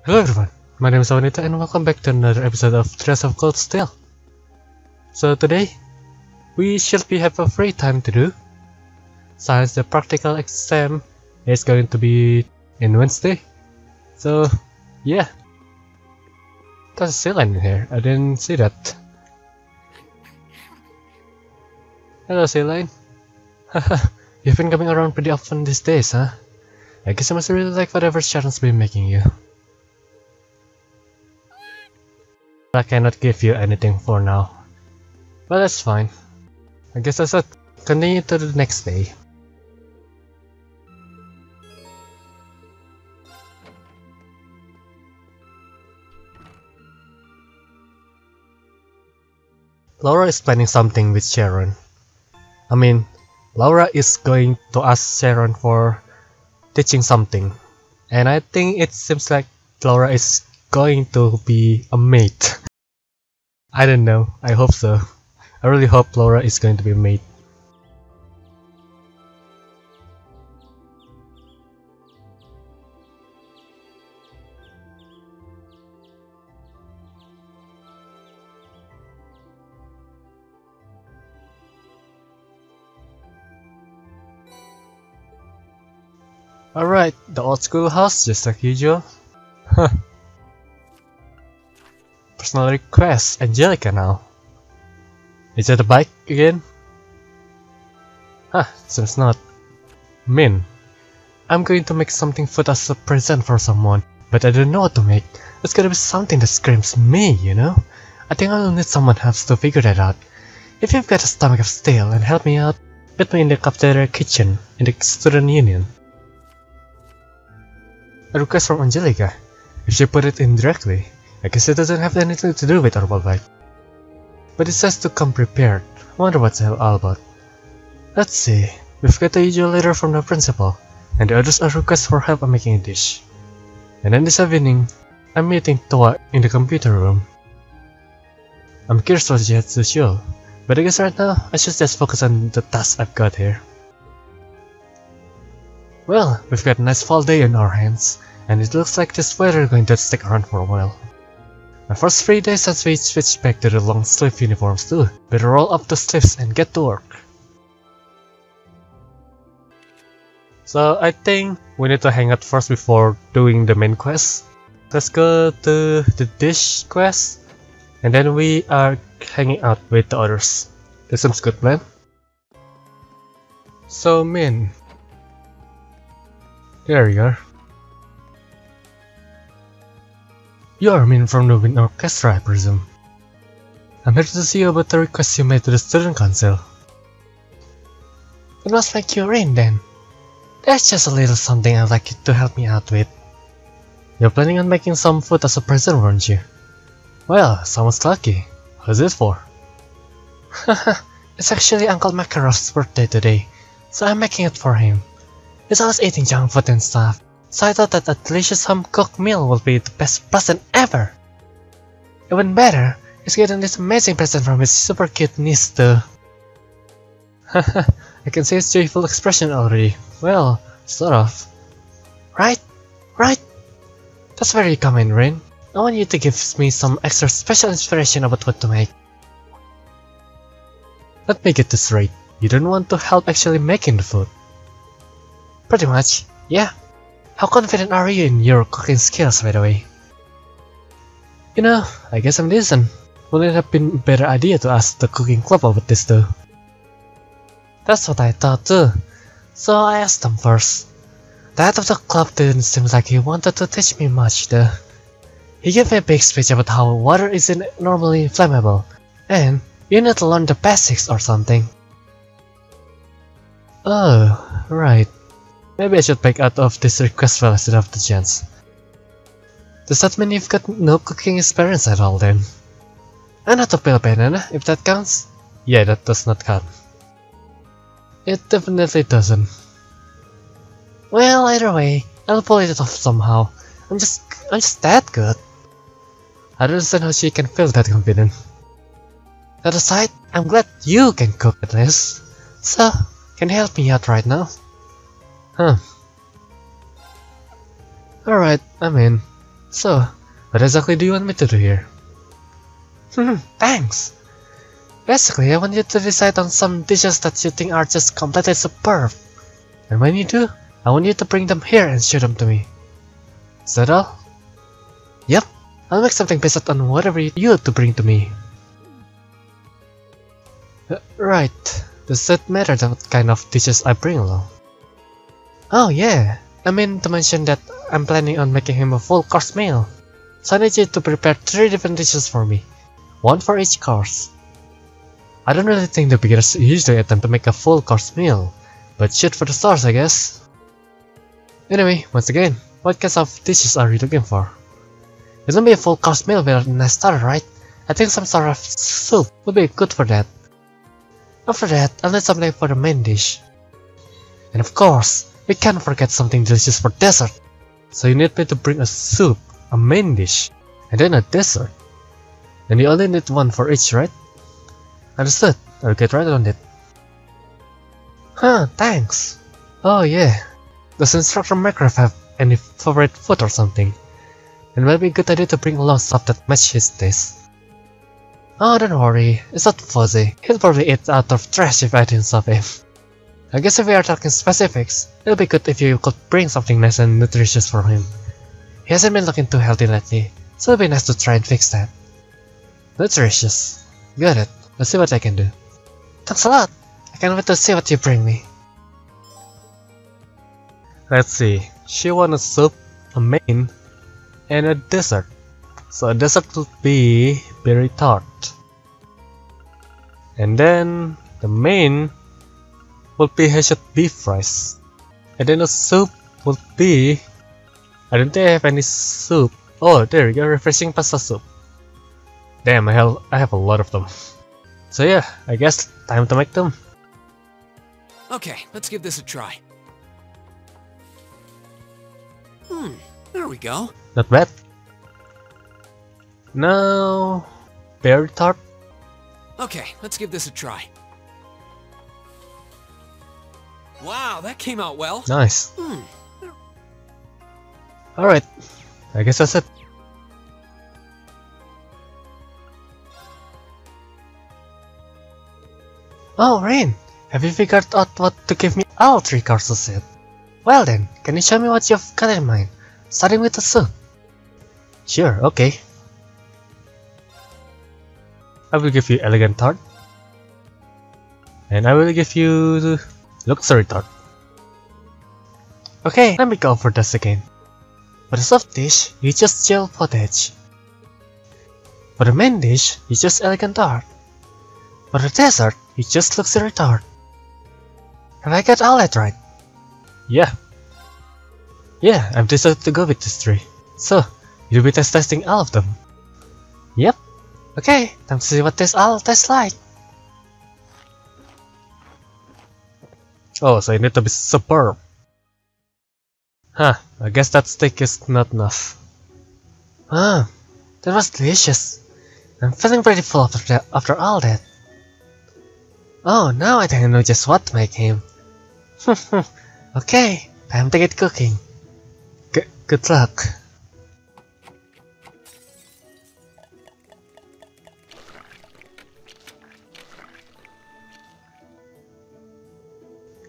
Hello everyone, my name is Anita and welcome back to another episode of Trails of Cold Steel. So today, we should have a free time to do, since the practical exam is going to be in Wednesday. So yeah, there's a sea lion in here, I didn't see that. Hello sea lion. Haha, you've been coming around pretty often these days, huh? I guess you must really like whatever Sharon's been making you. I cannot give you anything for now, but that's fine. I guess I should continue to the next day. Laura is planning something with Sharon. I mean, Laura is going to ask Sharon for teaching something, and I think it seems like Laura is going to be a maid. I don't know, I hope so. I really hope Laura is going to be a maid. Alright, the old school house just like usual. Huh. Personal request, Angelica now. Is that a bike again? Huh, seems not. Min, I'm going to make something food as a present for someone, but I don't know what to make. It's gotta be something that screams me, you know? I think I'll need someone else to figure that out. If you've got a stomach of steel and help me out, meet me in the cafeteria kitchen in the student union. A request from Angelica. If she put it in directly, I guess it doesn't have anything to do with herbal bite. But it says to come prepared. I wonder what's all about. Let's see. We've got the usual letter from the principal, and the others are requests for help on making a dish. And then this evening, I'm meeting Toa in the computer room. I'm curious what she has to show, but I guess right now I should just focus on the task I've got here. Well, we've got a nice fall day on our hands, and it looks like this weather is going to stick around for a while. My first 3 days since we switched back to the long sleeve uniforms too. Better roll up the sleeves and get to work. So I think we need to hang out first before doing the main quest. Let's go to the dish quest, and then we are hanging out with the others. That seems good plan. So Min. There you are. You are Min from the Wind Orchestra, I presume. I'm here to see you about the request you made to the student council. It must make you rain then. There's just a little something I'd like you to help me out with. You're planning on making some food as a present, weren't you? Well, someone's lucky. Who's it for? Haha, it's actually Uncle Makarov's birthday today, so I'm making it for him. He's always eating junk food and stuff, so I thought that a delicious home-cooked meal would be the best present ever. Even better, he's getting this amazing present from his super cute niece too. Haha, I can see his joyful expression already. Well, sort of. Right? Right? That's very common, Rin. I want you to give me some extra special inspiration about what to make. Let me get this right. You don't want to help actually making the food? Pretty much, yeah. How confident are you in your cooking skills, by the way? You know, I guess I'm decent. Wouldn't it have been a better idea to ask the cooking club about this too? That's what I thought too. So I asked them first. The head of the club didn't seem like he wanted to teach me much though. He gave me a big speech about how water isn't normally flammable, and you need to learn the basics or something. Oh, right. Maybe I should back out of this request while I still have the chance. Does that mean you've got no cooking experience at all then? I know to peel a banana, if that counts. Yeah, that does not count. It definitely doesn't. Well, either way, I'll pull it off somehow. I'm just that good. I don't understand how she can feel that confident. That aside, I'm glad you can cook at least. So, can you help me out right now? Huh. Alright, I'm in. So, what exactly do you want me to do here? Thanks! Basically, I want you to decide on some dishes that you think are just completely superb. And when you do, I want you to bring them here and show them to me. Is that all? Yep, I'll make something based on whatever you to bring to me. Right, does it matter what kind of dishes I bring along? Oh yeah, I mean to mention that I'm planning on making him a full course meal. So I need you to prepare 3 different dishes for me, 1 for each course. I don't really think the beginners usually attempt to make a full course meal, but shoot for the stars I guess. Anyway, once again, what kinds of dishes are you looking for? It won't be a full course meal without a nice starter, right? I think some sort of soup would be good for that. After that, I'll need something for the main dish. And of course, we can't forget something delicious for dessert. So you need me to bring a soup, a main dish, and then a dessert. And you only need 1 for each, right? Understood, I'll get right on it. Huh, thanks. Oh yeah, does Instructor Minecraft have any favorite food or something? It might be a good idea to bring along stuff that match his taste. Oh, don't worry, it's not fuzzy. He'll probably eat out of trash if I didn't stop him. I guess if we are talking specifics, it'll be good if you could bring something nice and nutritious for him. He hasn't been looking too healthy lately, so it'll be nice to try and fix that. Nutritious. Got it. Let's see what I can do. Thanks a lot! I can't wait to see what you bring me. Let's see. She wants a soup, a main, and a dessert. So a dessert would be berry tart. And then the main would be hashed beef fries. And then the soup would be... I don't think I have any soup. Oh, there you go, refreshing pasta soup. Damn, I have a lot of them. So yeah, I guess time to make them. Okay, let's give this a try. There we go. Not bad. Now, berry tart. Okay, let's give this a try. Wow, that came out well. Nice. Alright, I guess that's it. Oh, Rain, have you figured out what to give me all 3 courses yet? Well then, can you show me what you've got in mind, starting with the soup? Sure, okay. I will give you elegant tart. And I will give you luxury tart. Okay, let me go for this again. For the soft dish, you just gel pottage. For the main dish, you just elegant tart. For the dessert, you just luxury tart. Have I got all that right? Yeah. Yeah, I've decided to go with these 3. So, you'll be testing all of them. Yep. Okay, time to see what this all tastes like. Oh, so you need to be superb. Huh, I guess that steak is not enough. Ah, that was delicious. I'm feeling pretty full after all that. Oh, now I think I know just what to make him. Okay, time to get cooking. Good luck.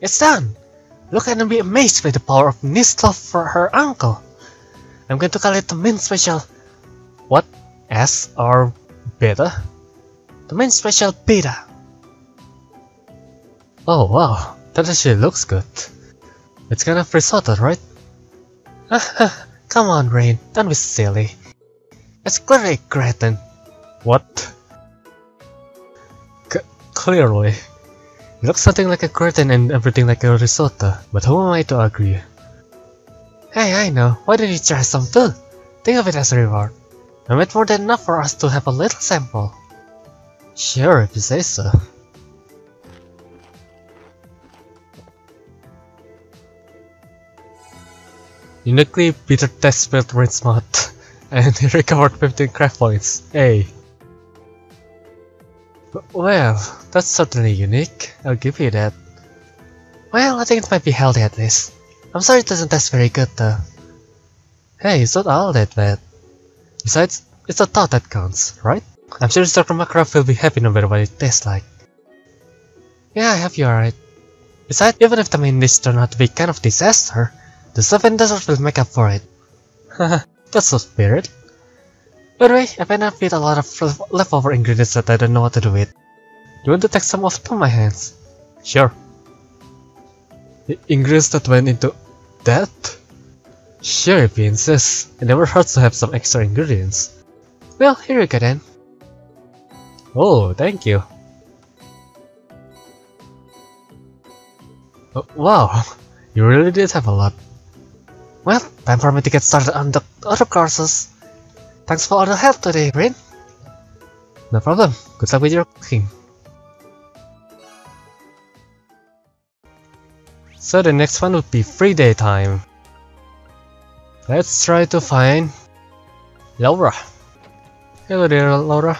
It's done! Look and be amazed by the power of this love for her uncle. I'm going to call it the main special... What? S or beta? The main special beta. Oh wow, that actually looks good. It's kind of risotto, right? Come on, Rain, don't be silly. It's clearly a gratin. What? Clearly. It looks something like a gratin and everything like a risotto, but who am I to argue? Hey, I know, why don't you try some too? Think of it as a reward. I made more than enough for us to have a little sample. Sure, if you say so. Uniquely bitter taste filled Rain's mouth, and he recovered 15 craft points. Hey. Well, that's certainly unique, I'll give you that. Well, I think it might be healthy at least. I'm sorry it doesn't taste very good though. Hey, it's not all that bad. Besides, it's a thought that counts, right? I'm sure Dr. Makarov will be happy no matter what it tastes like. Yeah, I have you alright. Besides, even if the main dish turned out to be kind of disaster, the stuff and dessert will make up for it. Haha, that's so spirit. By the way, I've ended up with a lot of leftover ingredients that I don't know what to do with. You want to take some off to my hands? Sure. The ingredients that went into that? Sure, if you insist. It never hurts to have some extra ingredients. Well, here you go then. Oh, thank you. Oh, wow, you really did have a lot. Well, time for me to get started on the other courses. Thanks for all the help today, Rin. No problem. Good luck with your cooking. So the next one would be free day time. Let's try to find Laura. Hello there, Laura.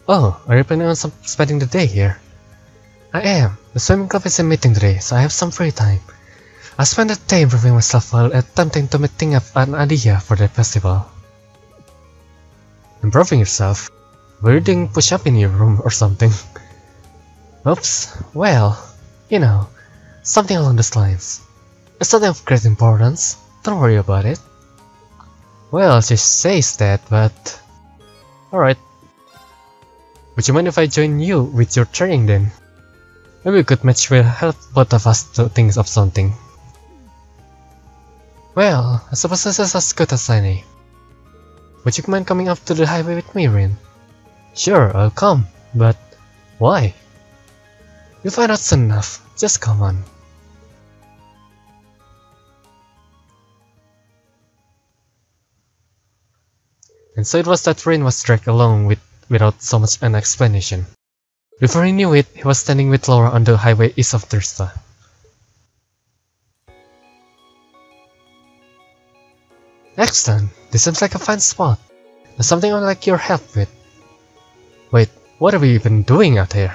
Oh, are you planning on spending the day here? I am. The swimming club is in meeting today, so I have some free time. I spend the day improving myself while attempting to think up an idea for the festival. Improving yourself? Were you doing push-up in your room or something? Oops. Well, you know, something along those lines. It's something of great importance. Don't worry about it. Well, she says that, but... Alright. Would you mind if I join you with your training then? Maybe a good match will help both of us to think of something. Well, I suppose this is as good as any. Would you mind coming up to the highway with me, Rin? Sure, I'll come, but why? You'll find out soon enough. Just come on. And so it was that Rin was dragged along without so much an explanation. Before he knew it, he was standing with Laura on the highway east of Thirsta. Excellent! This seems like a fine spot. There's something I'd like your help with. Wait, what are we even doing out here?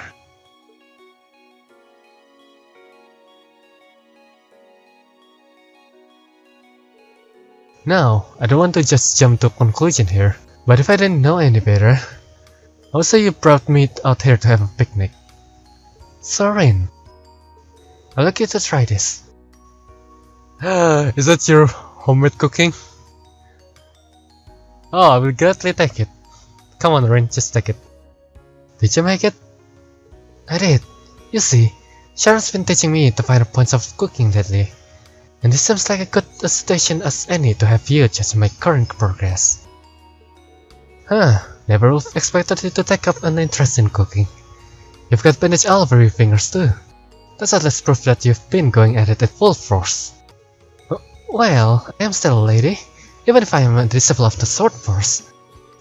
Now, I don't want to just jump to a conclusion here, but if I didn't know any better, I would say you brought me out here to have a picnic. So Rin, I'd like you to try this. Is that your homemade cooking? Oh, I will gladly take it. Come on Rin, just take it. Did you make it? I did. You see, Sharon's been teaching me the finer points of cooking lately. And this seems like a good situation as any to have you judge my current progress. Huh, never would have expected you to take up an interest in cooking. You've got bandage all over your fingers too. That's at least proof that you've been going at it at full force. Well, I am still a lady, even if I am a disciple of the sword force.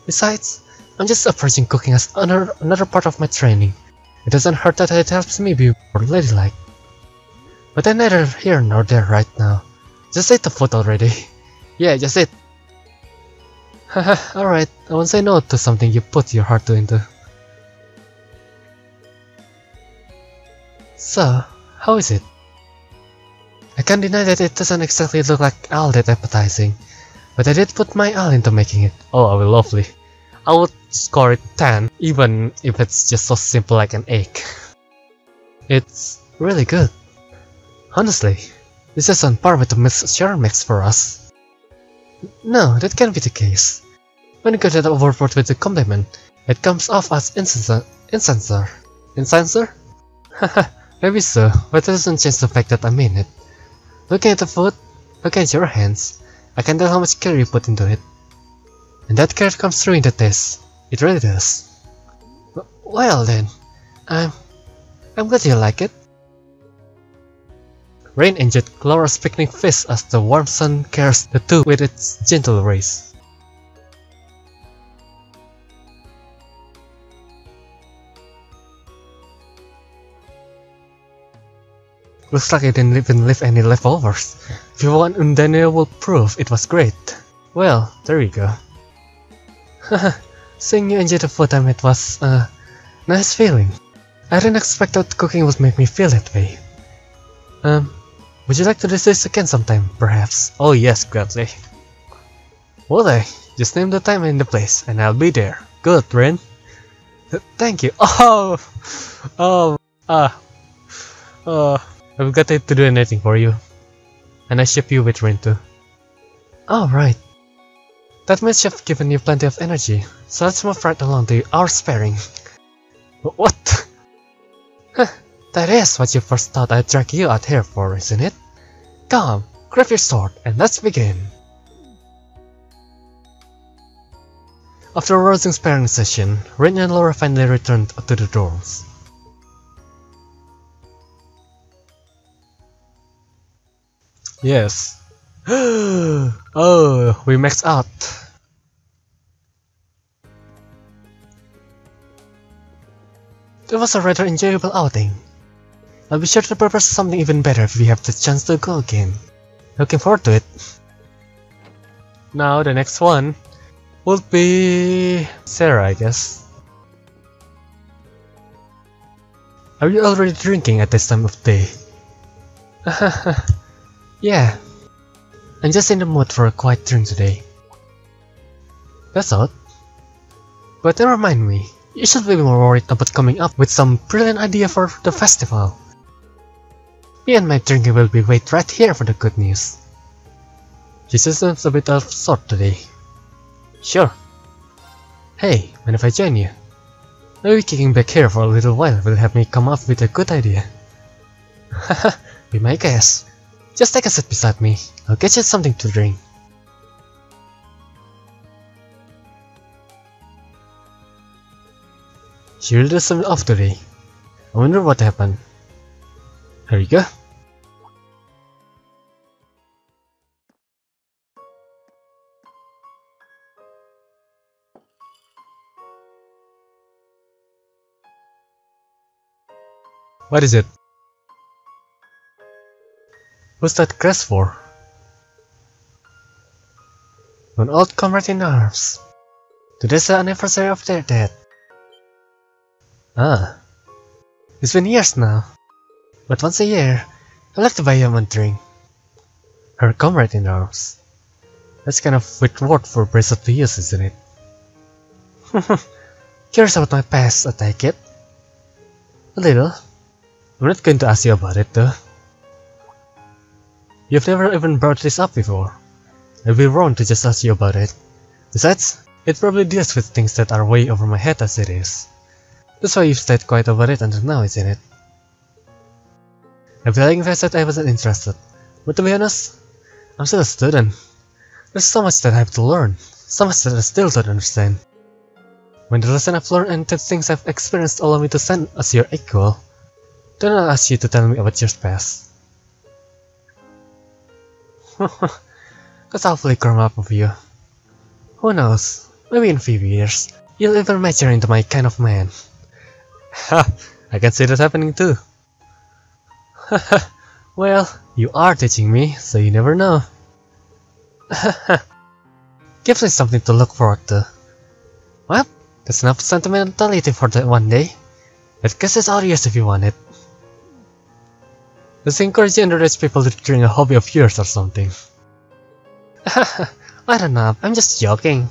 Besides, I'm just approaching cooking as another part of my training. It doesn't hurt that it helps me be more ladylike. But I'm neither here nor there right now. Just eat the food already. Yeah, just eat. Haha, alright, I won't say no to something you put your heart into. So, how is it? I can't deny that it doesn't exactly look like all that appetizing, but I did put my all into making it. Oh, I will lovely. I would score it 10, even if it's just so simple like an egg. It's really good. Honestly, this is on par with the Miss Sharon makes for us. No, that can't be the case. When you go that overboard with the compliment, it comes off as insincere. Insincere? Haha, maybe so, but it doesn't change the fact that I mean it. Looking at the food, looking at your hands, I can tell how much care you put into it. And that care comes through in the taste. It really does. Well then, I'm glad you like it. Rain enjoyed Laura's picnic feast as the warm sun carries the two with its gentle rays. Looks like it didn't even leave any leftovers. If you want undeniable proof, it was great. Well, there you go. Haha, seeing you enjoy the food I made was a nice feeling. I didn't expect that cooking would make me feel that way. Would you like to do this again sometime, perhaps? Oh yes, gladly. Will I? Just name the time and the place, and I'll be there. Good, Rin. Thank you. Oh! Oh! Ah! I've got it to do anything for you. And I ship you with Rin too. Oh, right. That means you've given you plenty of energy, so let's move right along to our sparring. What? That is what you first thought I'd drag you out here for, isn't it? Come, grab your sword, and let's begin. After a rousing sparring session, Rin and Laura finally returned to the dorms. Yes. Oh, we maxed out. It was a rather enjoyable outing. I'll be sure to prepare something even better if we have the chance to go again. Looking forward to it. Now the next one will be Sarah, I guess. Are you already drinking at this time of day? Yeah, I'm just in the mood for a quiet drink today. That's odd. But never mind me, you should be more worried about coming up with some brilliant idea for the festival. Me and my drinking will be wait right here for the good news. She seems a bit out of sort today. Sure. Hey, mind if I join you? Maybe kicking back here for a little while will help me come up with a good idea. Haha, be my guest. Just take a seat beside me. I'll get you something to drink. She really does something off today. I wonder what happened. Here you go. What is it? What's that crest for? An old comrade in arms. Today's the anniversary of their death. Ah. It's been years now. But once a year, I like to buy him a drink. Her comrade in arms. That's kind of weird word for bracelet to use, isn't it? Curious about my past, I take it. A little. I'm not going to ask you about it though. You've never even brought this up before. It'd be wrong to just ask you about it. Besides, it probably deals with things that are way over my head as it is. That's why you've stayed quiet about it until now, isn't it? I'd be lying if I said I wasn't interested, but to be honest, I'm still a student. There's so much that I have to learn, so much that I still don't understand. When the lesson I've learned and the things I've experienced allow me to stand as your equal, then I'll ask you to tell me about your past. That's awfully grown up of you. Who knows, maybe in a few years, you'll even mature into my kind of man. Ha! I can see that happening too. Well, you are teaching me, so you never know. Gives me something to look forward to. Well, that's enough sentimentality for that one day. It guess it's all yours if you want it. Let's encourage you underage people to drink a hobby of yours or something. I don't know, I'm just joking.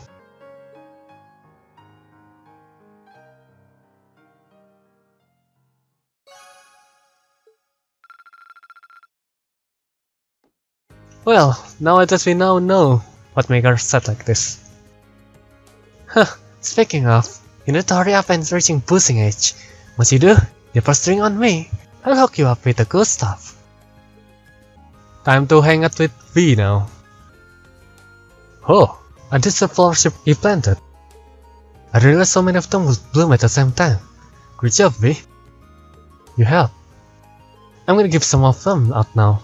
Well, now that we now know what makes her set like this. Huh, speaking of, you need to hurry up and reaching boosting age. Once you do, you first drink on me. I'll hook you up with the good stuff. Time to hang out with V now. Oh, and this is the flowership you planted. I realized so many of them will bloom at the same time. Good job, V. You help. I'm gonna give some of them out now.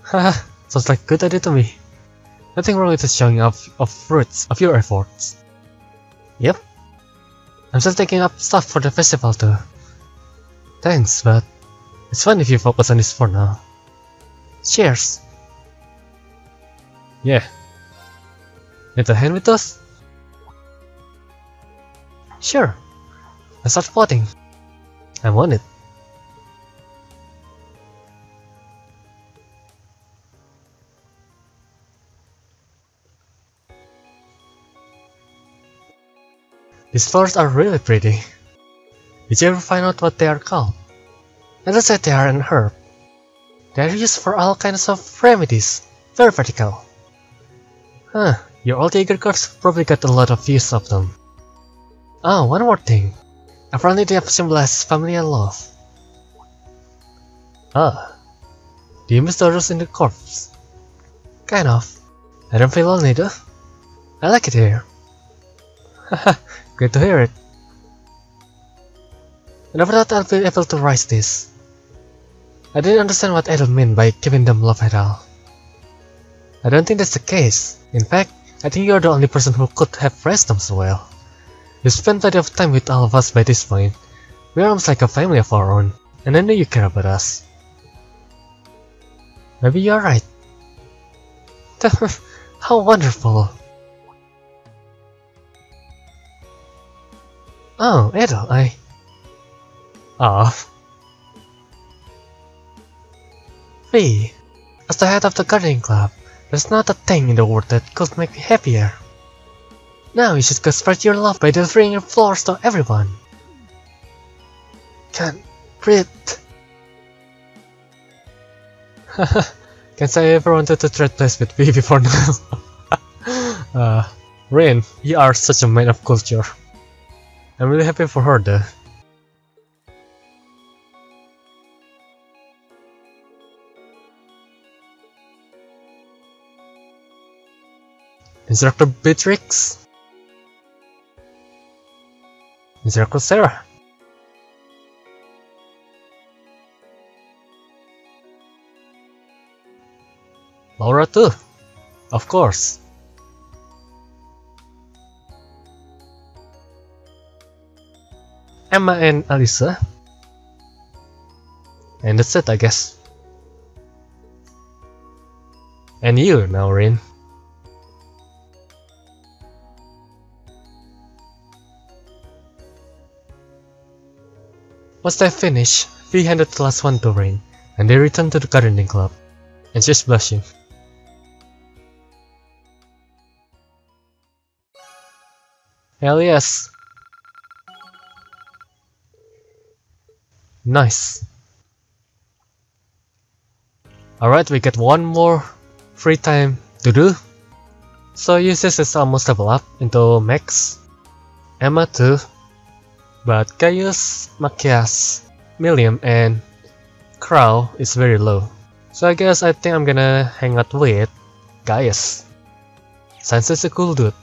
Haha, sounds like a good idea to me. Nothing wrong with the showing off of fruits of your efforts. Yep. I'm still taking up stuff for the festival too. Thanks, but it's fine if you focus on this for now. Cheers! Yeah. Need a hand with us? Sure. Let's start potting. I'm on it. These flowers are really pretty. Did you ever find out what they are called? It looks like they are an herb. They are used for all kinds of remedies. Very practical. Huh, your old Jaeger cards probably got a lot of use of them. Oh, one more thing. Apparently they have symbolized family and love. Ah, do you miss the others in the corpse? Kind of. I don't feel lonely though. I like it here. Haha, great to hear it. I never thought I'd be able to write this. I didn't understand what Edel meant by giving them love at all. I don't think that's the case. In fact, I think you're the only person who could have raised them so well. You spent plenty of time with all of us by this point. We're almost like a family of our own, and I know you care about us. Maybe you're right. How wonderful! Oh, Edel, V, as the head of the gardening club, there's not a thing in the world that could make me happier. Now you should go spread your love by delivering your flowers to everyone. Can't breathe. Can't say I ever wanted to trade place with V before now. Rain, you are such a man of culture. I'm really happy for her though. Instructor Beatrix? Instructor Sarah? Laura too, of course. Emma and Alisa. And that's it, I guess. And you, now, Rin. Once they finish, V handed the last one to Rain, and they returned to the gardening club. And she's blushing. Hell yes! Nice. Alright, we get one more free time to do. So Ulysses is almost level up into max. Emma too. But Gaius, Machias, Millium and Crow is very low. So I guess I think I'm gonna hang out with Gaius. Since he's a cool dude.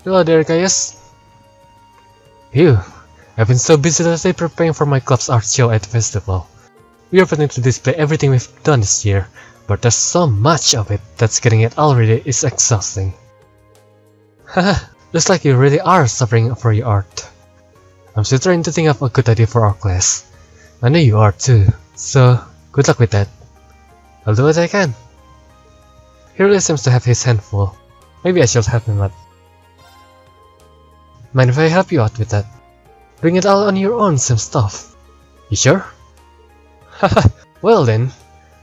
Hello there, Gaius. Phew, I've been so busy today preparing for my club's art show at the festival. We are planning to display everything we've done this year, but there's so much of it that's getting it already is exhausting. Haha, looks like you really are suffering for your art. I'm still trying to think of a good idea for our class. I know you are too, so good luck with that. I'll do what I can. He really seems to have his hand full. Maybe I should help him out. Mind if I help you out with that? Doing it all on your own seems tough. You sure? Haha, well then,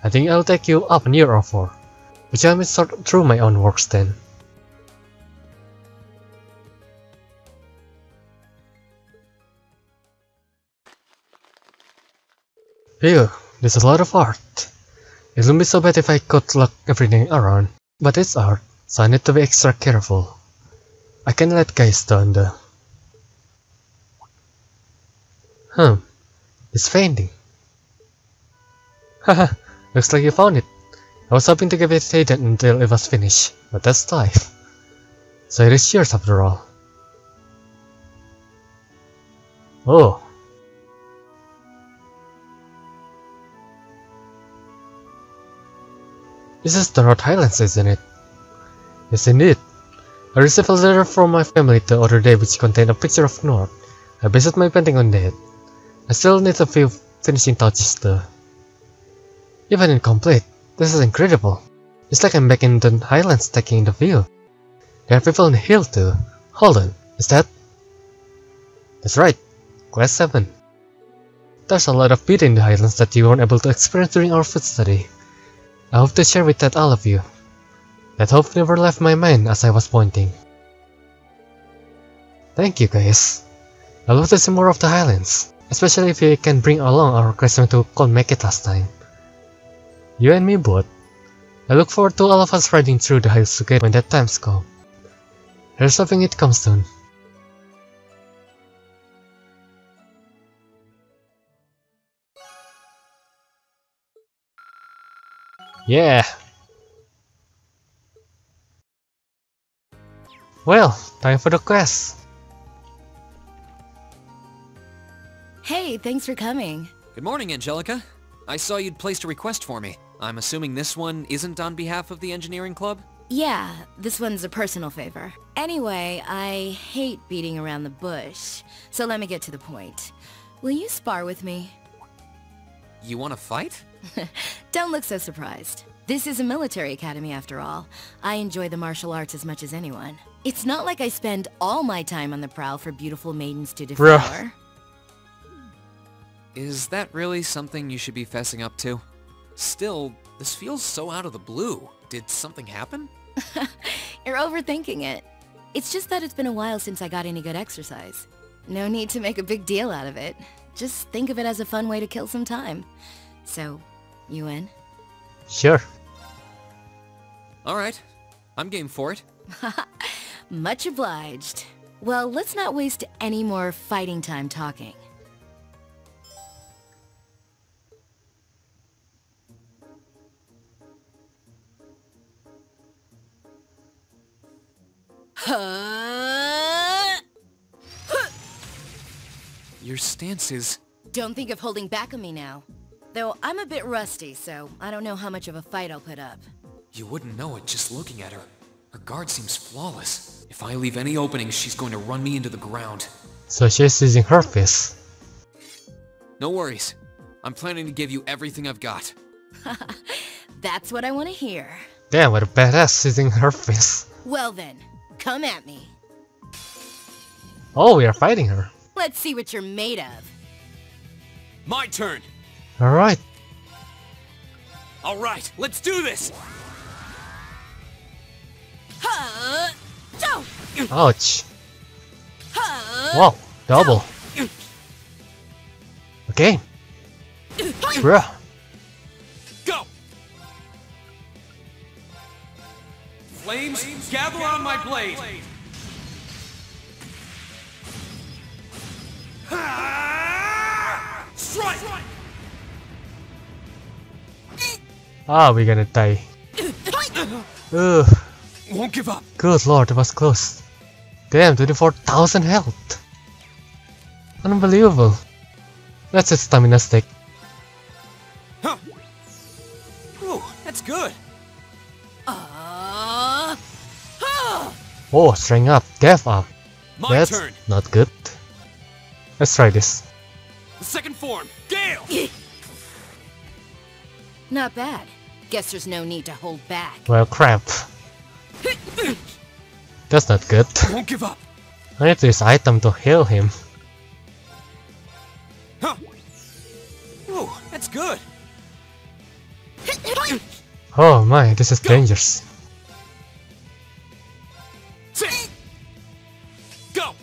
I think I'll take you up a year or 4. But let me sort through my own works then. Phew, there's a lot of art. It wouldn't be so bad if I could lock everything around, but it's art, so I need to be extra careful. I can't let guys down though. It's fainting. Haha, looks like you found it. I was hoping to give it hidden until it was finished, but that's life. So it is yours after all. Oh. This is the Rhode Highlands, isn't it? Yes, indeed. I received a letter from my family the other day which contained a picture of North. I based my painting on that. I still need a few finishing touches though. Even incomplete, this is incredible. It's like I'm back in the Highlands taking the view. There are people on the hill too. Hold on, is that? That's right, Class 7. There's a lot of beauty in the Highlands that you weren't able to experience during our food study. I hope to share with that all of you. That hope never left my mind as I was pointing. Thank you guys. I love to see more of the Highlands, especially if you can bring along our classmate who couldn't make it last time. You and me both. I look forward to all of us riding through the hills together when that time's come. Here's hoping it comes soon. Yeah! Well, time for the quest! Hey, thanks for coming. Good morning, Angelica. I saw you'd placed a request for me. I'm assuming this one isn't on behalf of the engineering club? Yeah, this one's a personal favor. Anyway, I hate beating around the bush, so let me get to the point. Will you spar with me? You want to fight? Don't look so surprised. This is a military academy after all. I enjoy the martial arts as much as anyone. It's not like I spend all my time on the prowl for beautiful maidens to devour. Is that really something you should be fessing up to? Still, this feels so out of the blue. Did something happen? You're overthinking it. It's just that it's been a while since I got any good exercise. No need to make a big deal out of it. Just think of it as a fun way to kill some time. So, you in? Sure. Alright, I'm game for it. Much obliged. Well, let's not waste any more fighting time talking. Your stance is... Don't think of holding back on me now. Though I'm a bit rusty, so I don't know how much of a fight I'll put up. You wouldn't know it just looking at her. Her guard seems flawless. If I leave any openings, she's going to run me into the ground. So she's using her fist. No worries. I'm planning to give you everything I've got. That's what I want to hear. Damn, what a badass using her fist. Well then, come at me. Oh, we are fighting her. Let's see what you're made of. My turn! Alright. Alright, let's do this! Ouch. Wow, double. Okay. Bruh. Go! Flames, gather on my blade! Strike! Ah, we're gonna die. Ugh. Won't give up. Good lord, that was close. Damn, 24,000 health. Unbelievable. That's a stamina stick. Huh. Ooh, that's good. Oh, strength up, death up. My That's turn. not good. Let's try this. The second form, Gale! Not bad. Guess there's no need to hold back. Well, crap. That's not good. Won't give up. I need this item to heal him. Huh. Ooh, that's good. Oh my, this is dangerous. Go!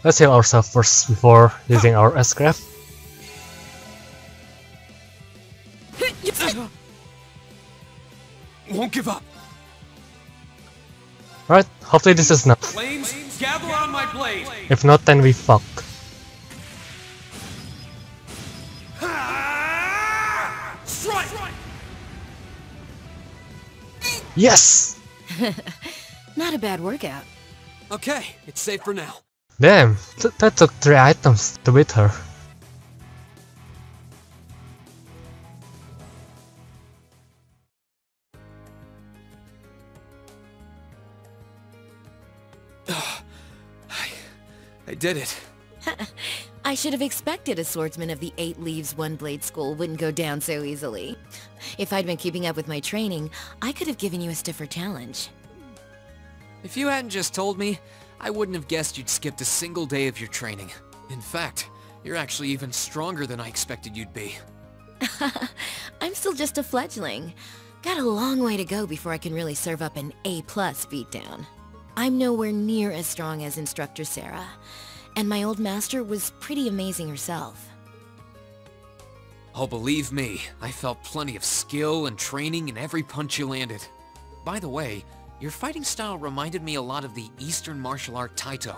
Let's heal ourselves first before using our S-Craft. Won't give up. Right, hopefully this is not. Flames, gather on my blade. If not, then we fuck. Strike! Yes! Not a bad workout. Okay, it's safe for now. Damn, that took 3 items to beat her. I did it. I should have expected a swordsman of the 8 Leaves One Blade School wouldn't go down so easily. If I'd been keeping up with my training, I could have given you a stiffer challenge. If you hadn't just told me, I wouldn't have guessed you'd skipped a single day of your training. In fact, you're actually even stronger than I expected you'd be. I'm still just a fledgling. Got a long way to go before I can really serve up an A+ beatdown. I'm nowhere near as strong as Instructor Sarah, and my old master was pretty amazing herself. Oh, believe me, I felt plenty of skill and training in every punch you landed. By the way, your fighting style reminded me a lot of the Eastern martial art Taito.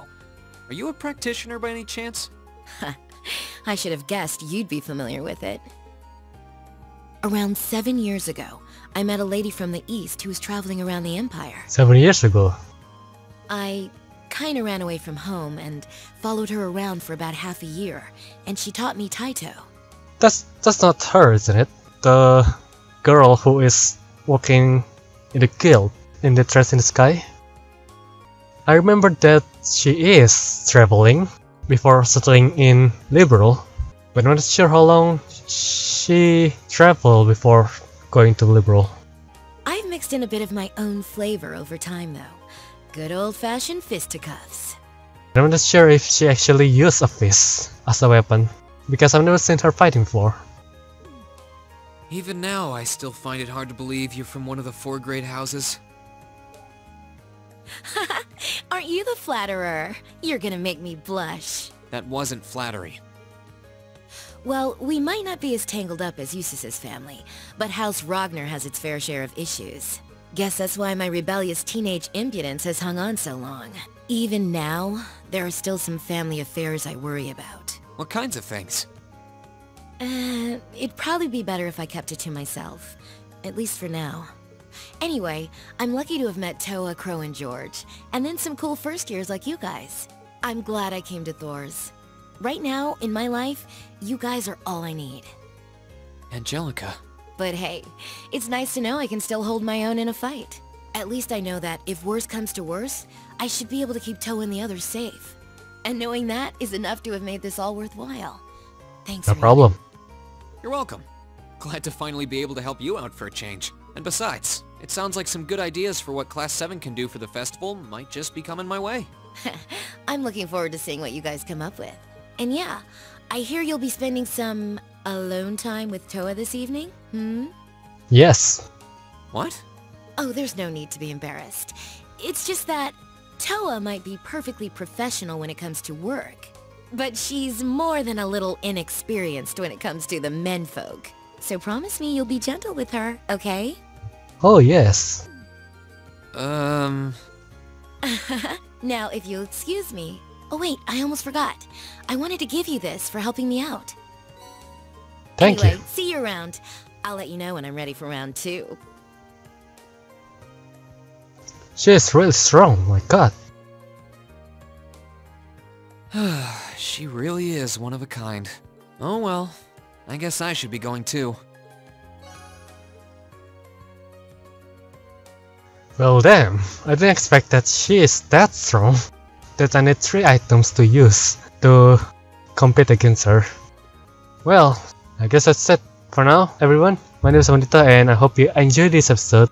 Are you a practitioner by any chance? I should have guessed you'd be familiar with it. Around 7 years ago, I met a lady from the East who was traveling around the Empire. 7 years ago. I kinda ran away from home and followed her around for about half a year, and she taught me Taito. That's not her, isn't it? The girl who is working in the guild in the Dress in the Sky? I remember that she is traveling before settling in Liberal, but I'm not sure how long she traveled before going to Liberal. I've mixed in a bit of my own flavor over time, though. Good old-fashioned fisticuffs. I'm not sure if she actually used a fist as a weapon, because I've never seen her fighting before. Even now, I still find it hard to believe you're from one of the 4 great houses. Aren't you the flatterer? You're gonna make me blush. That wasn't flattery. Well, we might not be as tangled up as Eustace's family, but House Ragnar has its fair share of issues. Guess that's why my rebellious teenage impudence has hung on so long. Even now, there are still some family affairs I worry about. What kinds of things? It'd probably be better if I kept it to myself. At least for now. Anyway, I'm lucky to have met Toa, Crow, and George, and then some cool first years like you guys. I'm glad I came to Thor's. Right now, in my life, you guys are all I need. Angelica. But hey, it's nice to know I can still hold my own in a fight. At least I know that if worse comes to worse, I should be able to keep Toa and the others safe. And knowing that is enough to have made this all worthwhile. Thanks, No Reed. problem. You're welcome. Glad to finally be able to help you out for a change. And besides, it sounds like some good ideas for what Class 7 can do for the festival might just be coming my way. I'm looking forward to seeing what you guys come up with. And yeah, I hear you'll be spending some alone time with Toa this evening, Yes. What? Oh, there's no need to be embarrassed. It's just that Toa might be perfectly professional when it comes to work, but she's more than a little inexperienced when it comes to the menfolk. So promise me you'll be gentle with her, okay? Oh yes. Now, if you'll excuse me... Oh wait, I almost forgot. I wanted to give you this for helping me out. Thank Anyway, you. see you around. I'll let you know when I'm ready for round 2. She is really strong, my god. She really is one of a kind. Oh well, I guess I should be going too. Well damn, I didn't expect that she is that strong. That I need 3 items to use to compete against her. Well, I guess that's it for now, everyone. My name is Wanita and I hope you enjoyed this episode.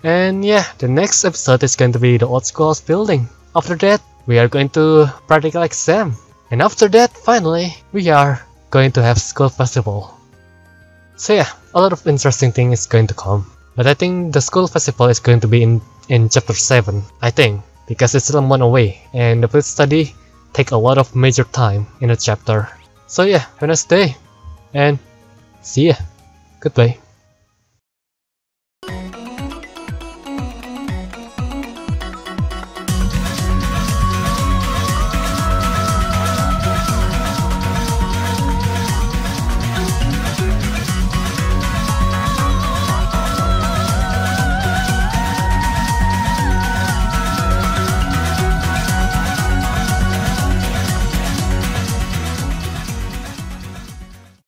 And yeah, the next episode is going to be the Old School's building. After that, we are going to practical exam. And after that, finally, we are going to have school festival. So yeah, a lot of interesting things is going to come. But I think the school festival is going to be in chapter 7, I think. Because it's still a month away, and the field study take a lot of major time in a chapter. So yeah, have a nice day, and see ya. Goodbye.